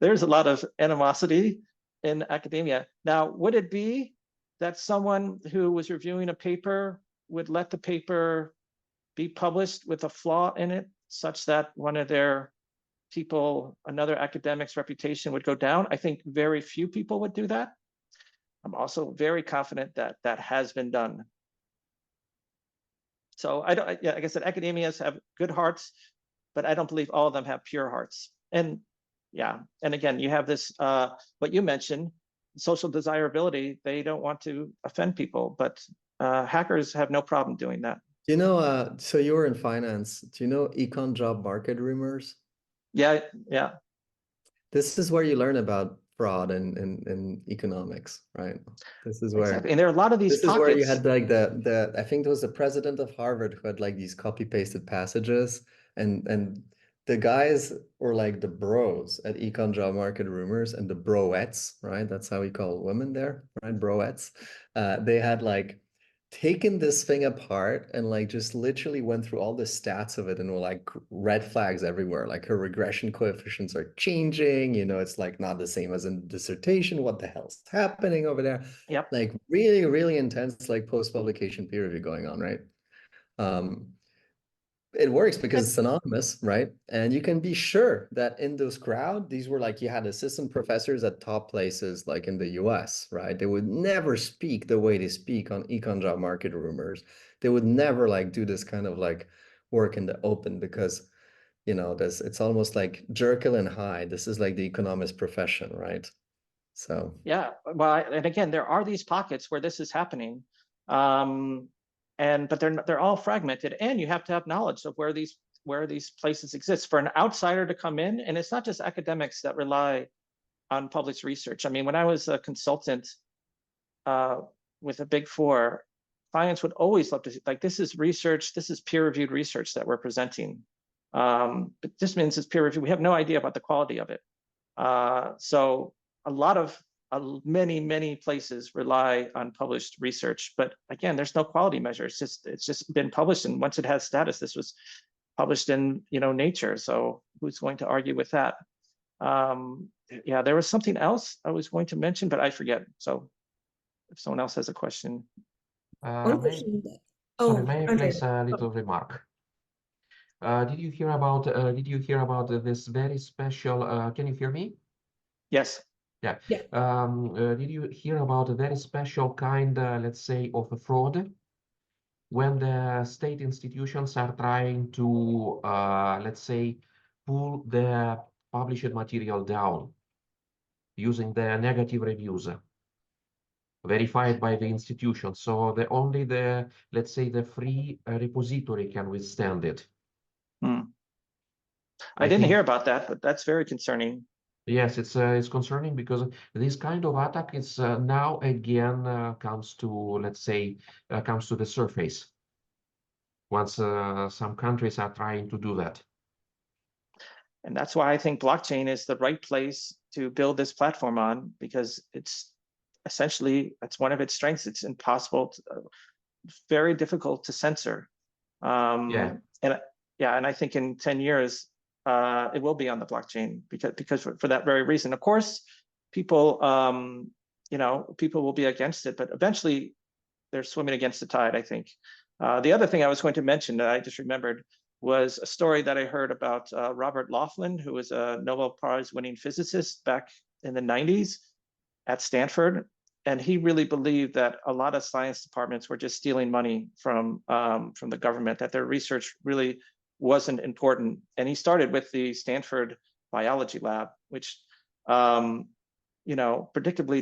There's a lot of animosity in academia. Now, would it be that someone who was reviewing a paper would let the paper be published with a flaw in it such that one of their people, another academic's reputation would go down? I think very few people would do that. I'm also very confident that that has been done. So I don't, yeah, like I said, academias have good hearts, but I don't believe all of them have pure hearts. And yeah, and again, you have this, what you mentioned, social desirability. They don't want to offend people, but hackers have no problem doing that. You know, so you were in finance. Do you know econ job market rumors? Yeah, yeah. This is where you learn about fraud in economics, right? This is where Exactly. And there are a lot of these this is where you pockets. had like the I think it was the president of Harvard who had like these copy pasted passages, and the guys were like the bros at econ job market rumors and the broettes, right? That's how we call women there, right? Broettes. They had like taken this thing apart and like just literally went through all the stats of it and were like red flags everywhere. Like her regression coefficients are changing, you know, it's like not the same as in dissertation. What the hell's happening over there? Yep. Like really, really intense like post-publication peer review going on, right? It works because it's anonymous, right? And you can be sure that in those crowd, these were like you had assistant professors at top places like in the US, right? They would never speak the way they speak on econ job market rumors. They would never like do this kind of like work in the open because, you know, this it's almost like Jekyll and Hyde. This is like the economist profession, right? So yeah, well, and again, there are these pockets where this is happening. But they're all fragmented, and you have to have knowledge of where these places exist for an outsider to come in. And it's not just academics that rely on published research. I mean, when I was a consultant with the Big Four, clients would always love to see, like, this is research, this is peer-reviewed research that we're presenting. But this means it's peer reviewed. We have no idea about the quality of it. So a lot of many places rely on published research, but again, there's no quality measure. It's just been published, and once it has status, this was published in Nature. So who's going to argue with that? Yeah, there was something else I was going to mention, but I forget. So if someone else has a question. One May, question. sorry, Oh, may I Andre. place a little remark? Did you hear about this very special? Can you hear me? Yes. Yeah. Yeah. Did you hear about a very special kind, let's say, of a fraud when the state institutions are trying to, let's say, pull the published material down using the negative reviews verified by the institution. So only the, let's say, the free repository can withstand it. I didn't hear about that, but that's very concerning. Yes, it's concerning because this kind of attack is now again comes to, let's say, comes to the surface once some countries are trying to do that. And that's why I think blockchain is the right place to build this platform on, because it's essentially, that's one of its strengths. It's impossible, very difficult to censor. Yeah. And I think in 10 years, it will be on the blockchain because for that very reason. Of course, people will be against it, but eventually they're swimming against the tide, I think. The other thing I was going to mention that I just remembered was a story that I heard about Robert Laughlin, who was a Nobel Prize winning physicist back in the 90s at Stanford. And he really believed that a lot of science departments were just stealing money from the government, that their research really wasn't important. And he started with the Stanford biology lab, which predictably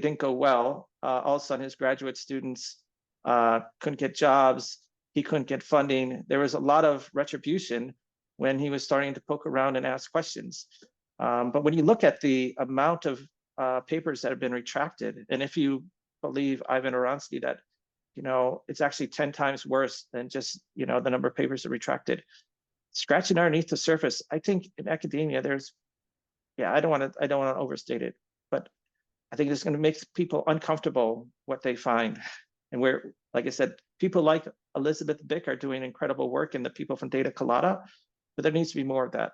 didn't go well. All of a sudden, his graduate students couldn't get jobs. He couldn't get funding. There was a lot of retribution when he was starting to poke around and ask questions. But when you look at the amount of papers that have been retracted, and if you believe Ivan Oransky, that it's actually 10 times worse than just the number of papers that retracted. Scratching underneath the surface, I think in academia, I don't want to overstate it, but I think it's going to make people uncomfortable what they find. And where, like I said, people like Elizabeth Bick are doing incredible work, and the people from Data Colada, but there needs to be more of that.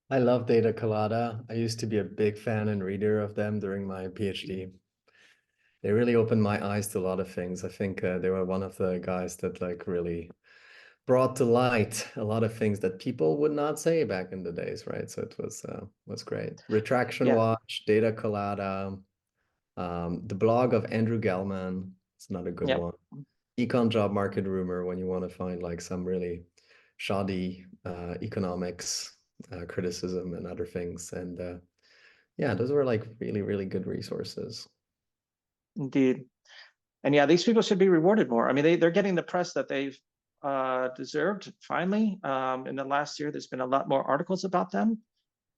I love Data Colada. I used to be a big fan and reader of them during my PhD. They really opened my eyes to a lot of things. I think they were one of the guys that like really brought to light a lot of things that people would not say back in the days, right? So it was great. Retraction Watch, Data Colada, the blog of Andrew Gellman. It's another good one. econ job market rumor when you want to find like some really shoddy economics criticism and other things. And yeah, those were like really, really good resources. Indeed. And yeah, these people should be rewarded more. I mean, they're getting the press that they've deserved finally. In the last year, there's been a lot more articles about them.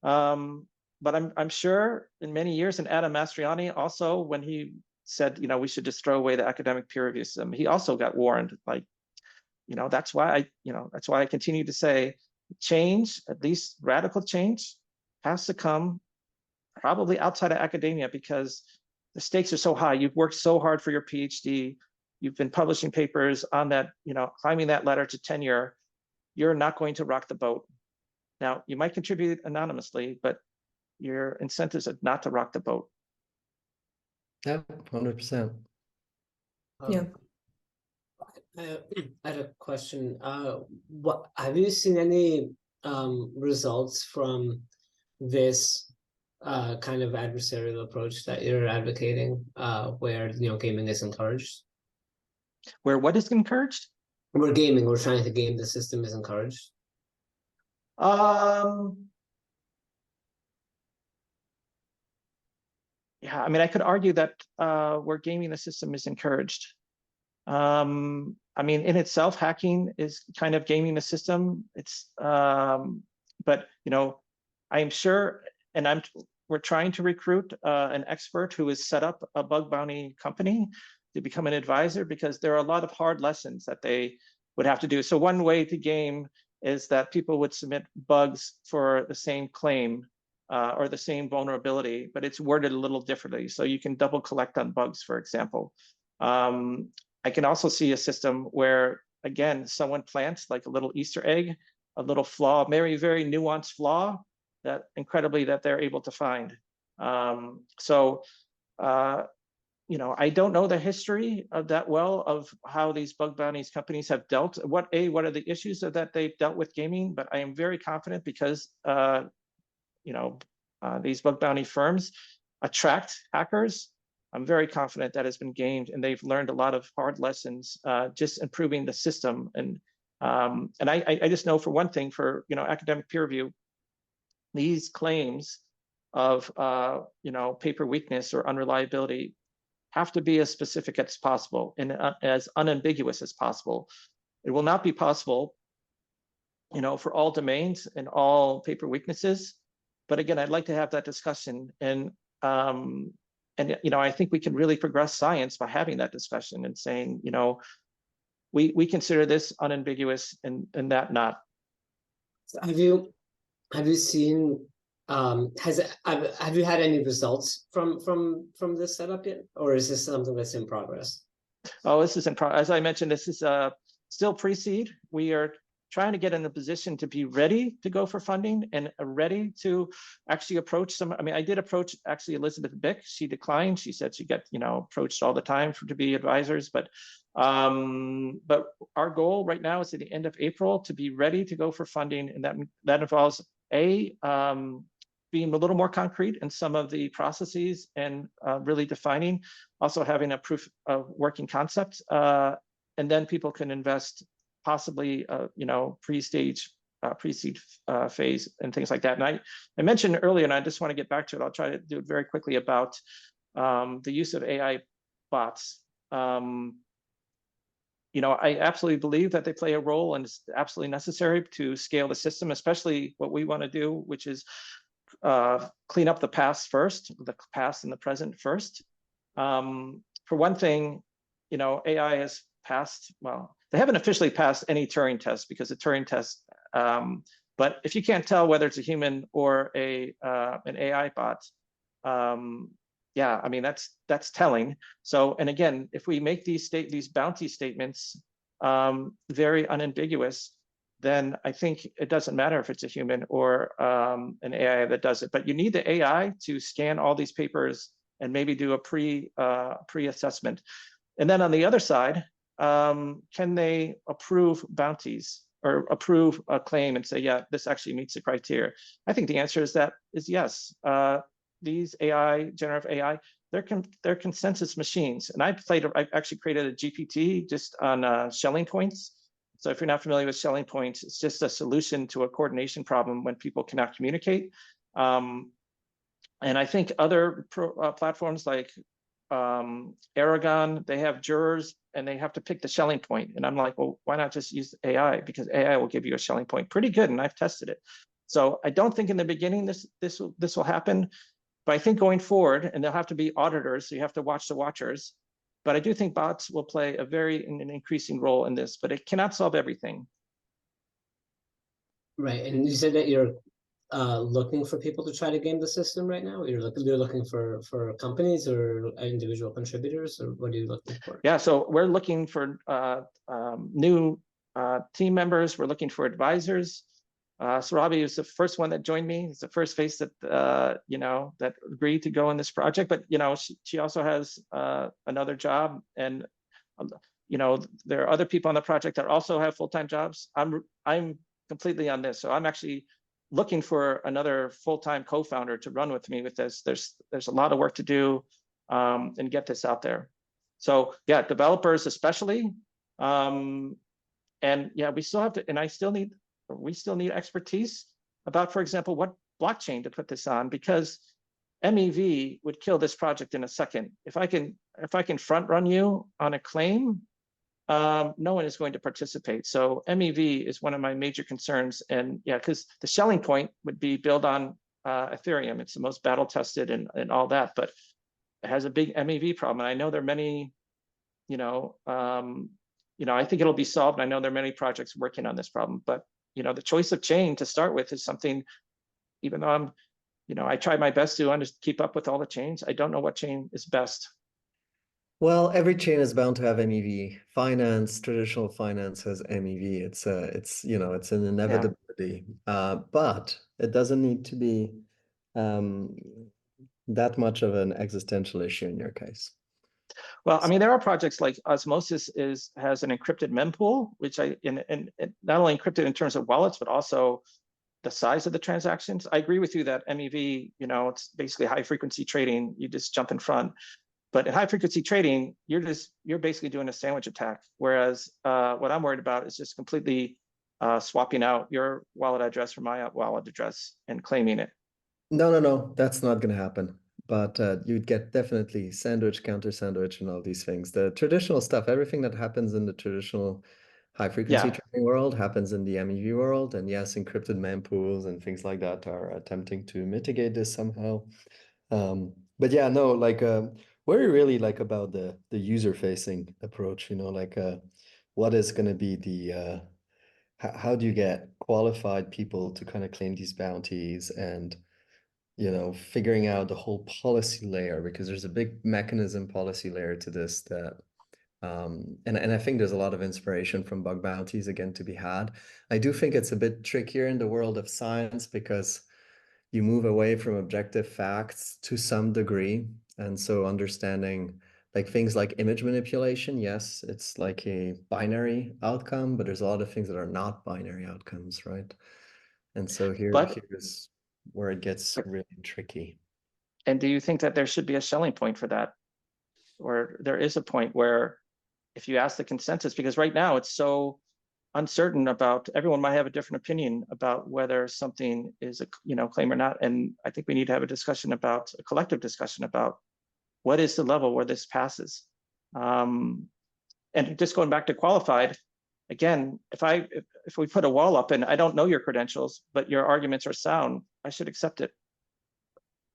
But I'm sure in many years, and Adam Mastriani also, when he said, we should just throw away the academic peer review system, he also got warned, like, that's why I continue to say change, at least radical change, has to come probably outside of academia, because the stakes are so high. You've worked so hard for your PhD. You've been publishing papers on that, climbing that ladder to tenure. You're not going to rock the boat. Now, you might contribute anonymously, but your incentives are not to rock the boat. Yeah, 100%. Yeah. I had a question. What have you seen any results from this kind of adversarial approach that you're advocating, where gaming is encouraged? Where what is encouraged? We're trying to game the system is encouraged. Yeah, I mean, I could argue that where gaming the system is encouraged. I mean, in itself, hacking is kind of gaming the system. It's, but I'm sure, and we're trying to recruit an expert who has set up a bug bounty company to become an advisor, because there are a lot of hard lessons that they would have to do. So one way to game is that people would submit bugs for the same claim or the same vulnerability, but it's worded a little differently. So you can double collect on bugs, for example. I can also see a system where, again, someone plants like a little Easter egg, a little flaw, very, very nuanced flaw that they're able to find. I don't know the history of that well of how these bug bounties companies have dealt. What are the issues that they've dealt with gaming? But I am very confident, because these bug bounty firms attract hackers. I'm very confident that has been gained, and they've learned a lot of hard lessons just improving the system. And I just know, for one thing, for academic peer review, these claims of paper weakness or unreliability have to be as specific as possible and as unambiguous as possible. It will not be possible, for all domains and all paper weaknesses. But again, I'd like to have that discussion, and I think we can really progress science by having that discussion and saying, we consider this unambiguous and that not. Have you seen have you had any results from this setup yet, or is this something that's in progress? Oh, this is in progress. As I mentioned, this is still pre-seed. We are trying to get in the position to be ready to go for funding and ready to actually approach some. I mean, I did approach actually Elizabeth Bick. She declined. She said she got approached all the time to be advisors. But our goal right now is at the end of April to be ready to go for funding, and that involves being a little more concrete in some of the processes and really defining, also having a proof of working concept, and then people can invest possibly, pre-seed phase and things like that. And I mentioned earlier, and I just want to get back to it. I'll try to do it very quickly about the use of AI bots. I absolutely believe that they play a role, and it's absolutely necessary to scale the system, especially what we want to do, which is clean up the past first, the past and the present first. For one thing, AI has passed, well, they haven't officially passed any Turing test, because the Turing test, but if you can't tell whether it's a human or an AI bot, yeah, I mean, that's telling. So, and again, if we make these bounty statements very unambiguous, then I think it doesn't matter if it's a human or an AI that does it. But you need the AI to scan all these papers and maybe do a pre-assessment. And then on the other side, can they approve bounties or approve a claim and say, yeah, this actually meets the criteria? I think the answer is yes. These generative AI they're consensus machines. And I actually created a GPT just on shelling points. So if you're not familiar with shelling points, it's just a solution to a coordination problem when people cannot communicate. And I think other platforms like Aragon, they have jurors and they have to pick the shelling point. And I'm like, well, why not just use AI? Because AI will give you a shelling point pretty good, and I've tested it. So I don't think in the beginning this will happen, but I think going forward, and there'll have to be auditors, so you have to watch the watchers. But I do think bots will play an increasing role in this, but it cannot solve everything. Right, and you said that you're looking for people to try to game the system right now? You're looking for companies or individual contributors, or what are you looking for? Yeah, so we're looking for new team members. We're looking for advisors. Sarabi was the first one that joined me. It's the first face that that agreed to go in this project. But she also has another job, and there are other people on the project that also have full-time jobs. I'm completely on this, so I'm actually looking for another full-time co-founder to run with me with this. There's a lot of work to do and get this out there. So yeah, developers especially, and yeah, we still have to, and we still need expertise about, for example, what blockchain to put this on, because MEV would kill this project in a second. If I can front run you on a claim, no one is going to participate. So MEV is one of my major concerns. And yeah, because the shelling point would be built on Ethereum. It's the most battle tested and all that, but it has a big MEV problem. And I know there are many, I think it'll be solved. And I know there are many projects working on this problem, but the choice of chain to start with is something, even though I try my best to keep up with all the chains, I don't know what chain is best. Well, every chain is bound to have MEV. Traditional finance has MEV. It's an inevitability. Yeah. But it doesn't need to be that much of an existential issue in your case. Well, I mean, there are projects like Osmosis has an encrypted mempool, which and not only encrypted in terms of wallets, but also the size of the transactions. I agree with you that MEV, it's basically high frequency trading. You just jump in front. But in high frequency trading, you're basically doing a sandwich attack. Whereas what I'm worried about is just completely swapping out your wallet address for my wallet address and claiming it. No, that's not going to happen. But you'd get definitely sandwich, counter sandwich, and all these things. The traditional stuff, everything that happens in the traditional high frequency trading world happens in the MEV world. And yes, encrypted mempools and things like that are attempting to mitigate this somehow. But yeah, no, what are you really about the user facing approach? What is going to be the how do you get qualified people to kind of claim these bounties, and figuring out the whole policy layer, because there's a big mechanism policy layer to this that and I think there's a lot of inspiration from bug bounties again to be had. I do think it's a bit trickier in the world of science because you move away from objective facts to some degree. And so understanding things like image manipulation, yes, it's like a binary outcome, but there's a lot of things that are not binary outcomes, right? And so here's where it gets really tricky. And do you think that there should be a shelling point for that? Or there is a point where if you ask the consensus, because right now it's so uncertain about, everyone might have a different opinion about whether something is a claim or not. And I think we need to have a collective discussion about what is the level where this passes. And just going back to qualified, again, if we put a wall up and I don't know your credentials, but your arguments are sound, I should accept it.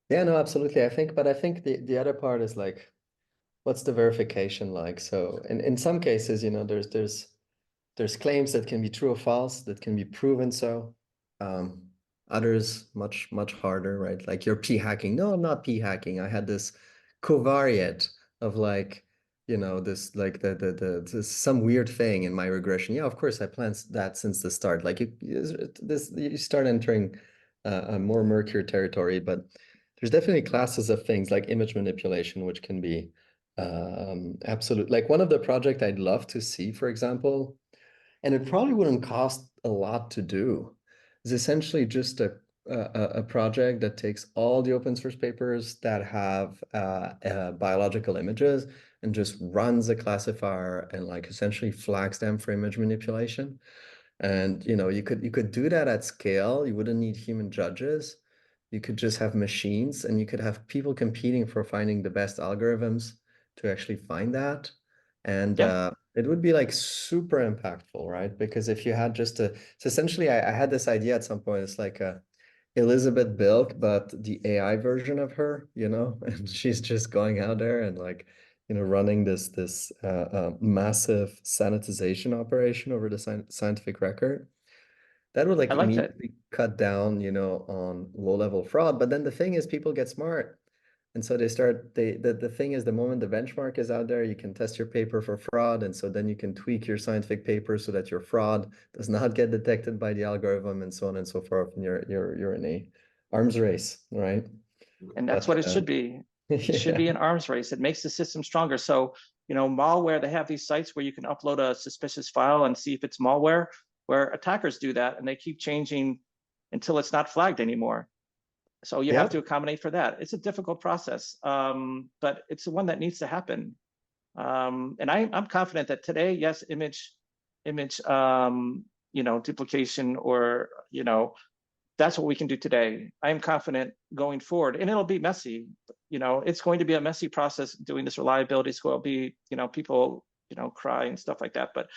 Yeah, no, absolutely. I think the other part is what's the verification like? So in some cases, there's claims that can be true or false, that can be proven so. Others much harder, right? Like you're p-hacking. No, I'm not p-hacking. I had this covariate of this some weird thing in my regression. Yeah, of course I planned that since the start. You start entering a more murkier territory, but there's definitely classes of things like image manipulation, which can be absolute. Like one of the projects I'd love to see, for example, and it probably wouldn't cost a lot to do, is essentially just a a project that takes all the open source papers that have biological images and just runs a classifier and like essentially flags them for image manipulation. And you could do that at scale. You wouldn't need human judges. You could just have machines, and you could have people competing for finding the best algorithms to actually find that. And Yeah. it would be like super impactful, right? Because if you had just so essentially, I had this idea at some point. It's like a Elizabeth Bilk, but the AI version of her, and she's just going out there and like, running this massive sanitization operation over the scientific record. That would like I like that. immediately cut down, on low-level fraud. But then the thing is, people get smart. And so the thing is, the moment the benchmark is out there, you can test your paper for fraud. And so then you can tweak your scientific paper so that your fraud does not get detected by the algorithm and so on and so forth. And you're in a arms race, right? And that's what it should be. It should be an arms race. It makes the system stronger. So, malware, they have these sites where you can upload a suspicious file and see if it's malware, where attackers do that and they keep changing until it's not flagged anymore. So you have to accommodate for that. It's a difficult process, but it's the one that needs to happen. And I'm confident that today, yes, image, duplication, or, that's what we can do today. I am confident going forward, and it'll be messy. It's going to be a messy process doing this reliability score. It'll be, people, cry and stuff like that. But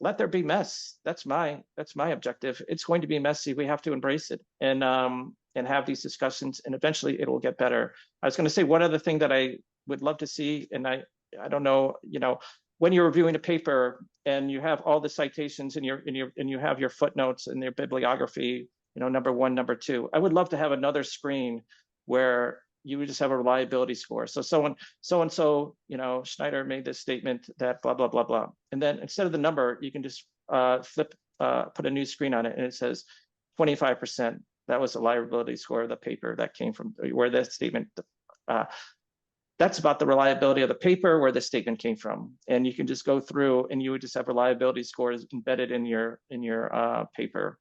let there be mess. That's my objective. It's going to be messy. We have to embrace it and have these discussions, and eventually it will get better. I was going to say one other thing that I would love to see, and I don't know, when you're reviewing a paper and you have all the citations and you have your footnotes and your bibliography, number 1, number 2, I would love to have another screen where you would just have a reliability score. So so-and-so, Schneider made this statement that blah, blah, blah, blah. And then instead of the number, you can just put a new screen on it, and it says 25%. That was the reliability score of the paper that came from where that statement, that's about the reliability of the paper where the statement came from. And you can just go through and you would just have reliability scores embedded in your paper.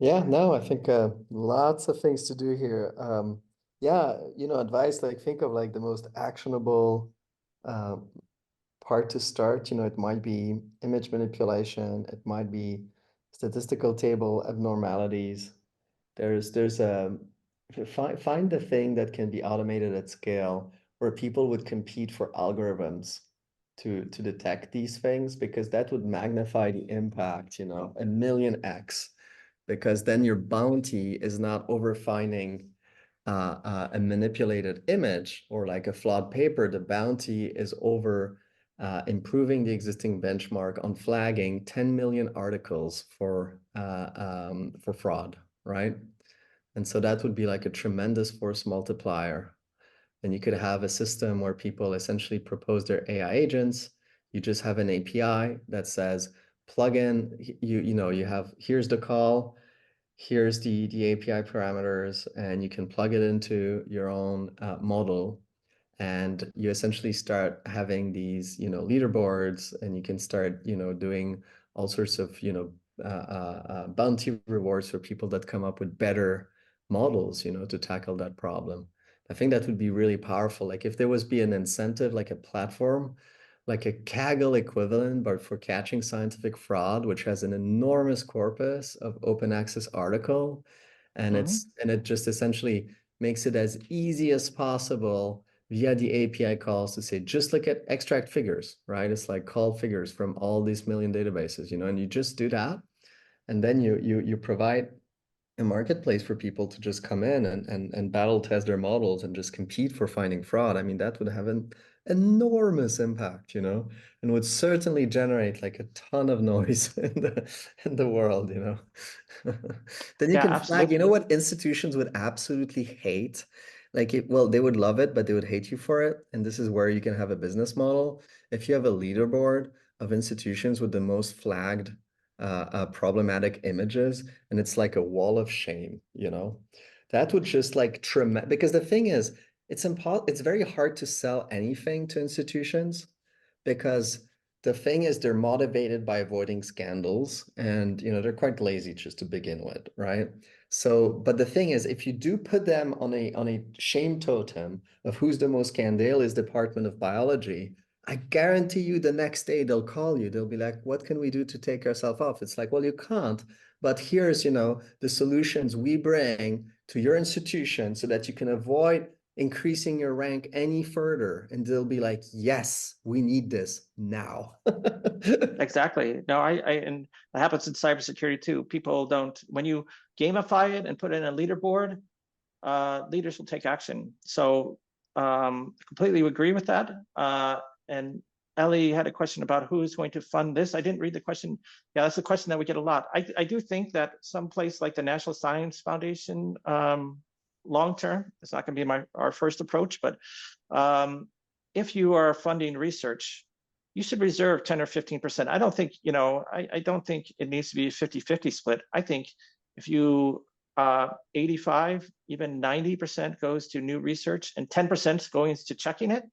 Yeah, no, I think lots of things to do here. Yeah, advice, like think of like the most actionable part to start. It might be image manipulation, it might be statistical table abnormalities. There's find the thing that can be automated at scale where people would compete for algorithms to detect these things, because that would magnify the impact, a million X. Because then your bounty is not over finding a manipulated image or like a flawed paper. The bounty is over improving the existing benchmark on flagging 10 million articles for fraud, right? And so that would be like a tremendous force multiplier. And you could have a system where people essentially propose their AI agents. You just have an API that says, plug in, you have, here's the call, here's the API parameters, and you can plug it into your own model. And you essentially start having these, leaderboards, and you can start, doing all sorts of, bounty rewards for people that come up with better models, to tackle that problem. I think that would be really powerful. Like if there was an incentive, like a platform, like a Kaggle equivalent, but for catching scientific fraud, which has an enormous corpus of open access article. And it just essentially makes it as easy as possible via the API calls to say, just look at extract figures, right? It's like call figures from all these million databases, and you just do that. And then you provide a marketplace for people to just come in and battle test their models and just compete for finding fraud. I mean, that would have an enormous impact, and would certainly generate like a ton of noise in the world, Then you can flag, what institutions would absolutely hate? Like well, they would love it, but they would hate you for it. And this is where you can have a business model. If you have a leaderboard of institutions with the most flagged problematic images, and it's like a wall of shame, that would just like tremendous, because the thing is, it's very hard to sell anything to institutions, because the thing is they're motivated by avoiding scandals, and they're quite lazy just to begin with, right? So, but the thing is, if you do put them on a shame totem of who's the most scandal is Department of Biology, I guarantee you the next day they'll call you. They'll be like, what can we do to take ourselves off? It's like, well, you can't, but here's, the solutions we bring to your institution so that you can avoid increasing your rank any further. And they'll be like, yes, we need this now. Exactly. No, and that happens in cybersecurity too. People don't, when you gamify it and put it in a leaderboard, leaders will take action. So completely agree with that. And Ellie had a question about who's going to fund this. I didn't read the question. Yeah, that's a question that we get a lot. I do think that some place like the National Science Foundation, long term, it's not going to be our first approach, but if you are funding research, you should reserve 10 or 15%. I don't think, I don't think it needs to be a 50-50 split. I think if you 85, even 90% goes to new research and 10% going to checking it,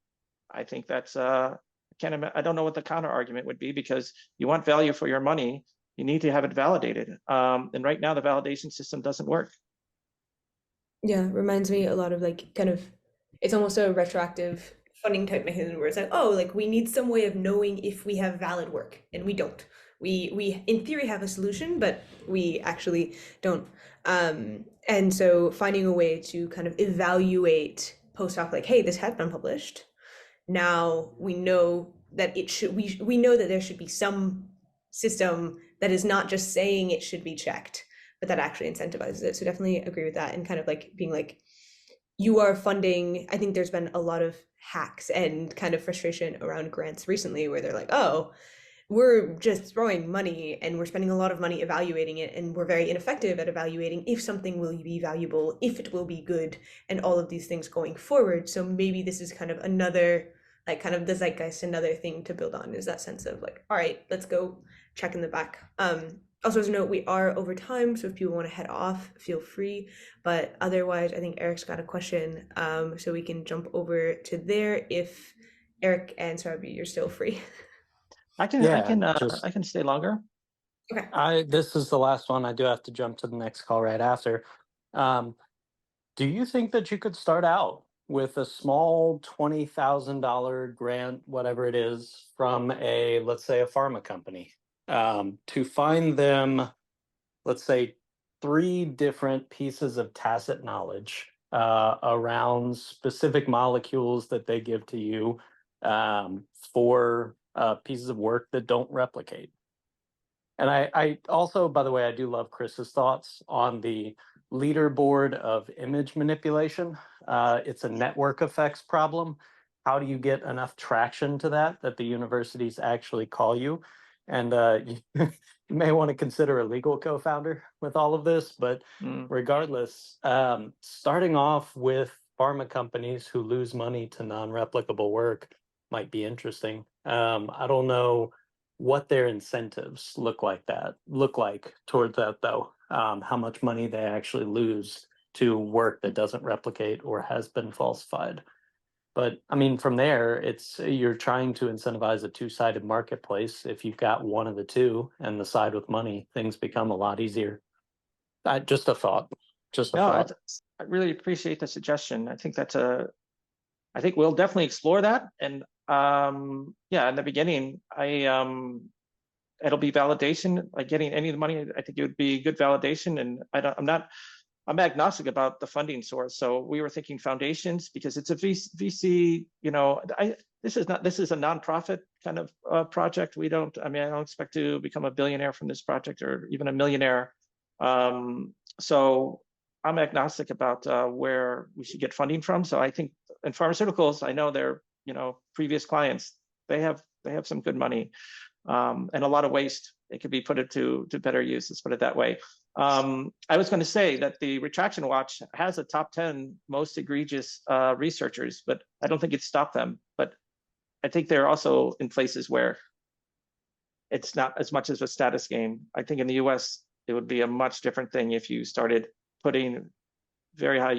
I think that's I don't know what the counter argument would be, because you want value for your money, you need to have it validated. And right now the validation system doesn't work. Yeah, reminds me a lot of it's almost a retroactive funding type mechanism where it's like, oh, like we need some way of knowing if we have valid work, and we don't. We in theory have a solution, but we actually don't. And so finding a way to kind of evaluate post hoc, like, hey, this has been published. Now we know that it should, we know that there should be some system that is not just saying it should be checked, but that actually incentivizes it. So definitely agree with that, and kind of like being like, you are funding. I think there's been a lot of hacks and kind of frustration around grants recently where they're like, oh, we're just throwing money and we're spending a lot of money evaluating it, and we're very ineffective at evaluating if something will be valuable, if it will be good, and all of these things going forward. So maybe this is kind of another, like, kind of the zeitgeist, another thing to build on, is that sense of like, all right, let's go check in the back. Also, as a note, we are over time, so if people want to head off, feel free. But otherwise, I think Erik's got a question, so we can jump over to there if Erik and Sarabhi, you're still free. I can stay longer. Okay. This is the last one. I do have to jump to the next call right after. Do you think that you could start out with a small $20,000 grant, whatever it is, from let's say a pharma company, to find them, let's say, 3 different pieces of tacit knowledge around specific molecules that they give to you for pieces of work that don't replicate? And I also, by the way, I do love Chris's thoughts on the leaderboard of image manipulation. It's a network effects problem. How do you get enough traction to that the universities actually call you? And you may want to consider a legal co-founder with all of this, but regardless, starting off with pharma companies who lose money to non-replicable work might be interesting. I don't know what their incentives look like towards that, though. How much money they actually lose to work that doesn't replicate or has been falsified. But I mean, from there, you're trying to incentivize a two-sided marketplace. If you've got one of the two and the side with money, things become a lot easier. Just a thought. I really appreciate the suggestion. I think I think we'll definitely explore that. And yeah, in the beginning, it'll be validation. Like getting any of the money, I think it would be good validation. And I'm agnostic about the funding source. So we were thinking foundations because it's a VC. This is a nonprofit kind of project. I don't expect to become a billionaire from this project or even a millionaire. So I'm agnostic about where we should get funding from. So I think in pharmaceuticals, I know they're previous clients. They have some good money and a lot of waste. It could be put to better use. Let's put it that way. I was going to say that the Retraction Watch has a top 10 most egregious researchers, but I don't think it stopped them. But I think they're also in places where it's not as much as a status game. I think in the US, it would be a much different thing if you started putting very high,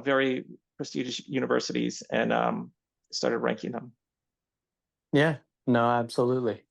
very prestigious universities and started ranking them. Yeah, no, absolutely.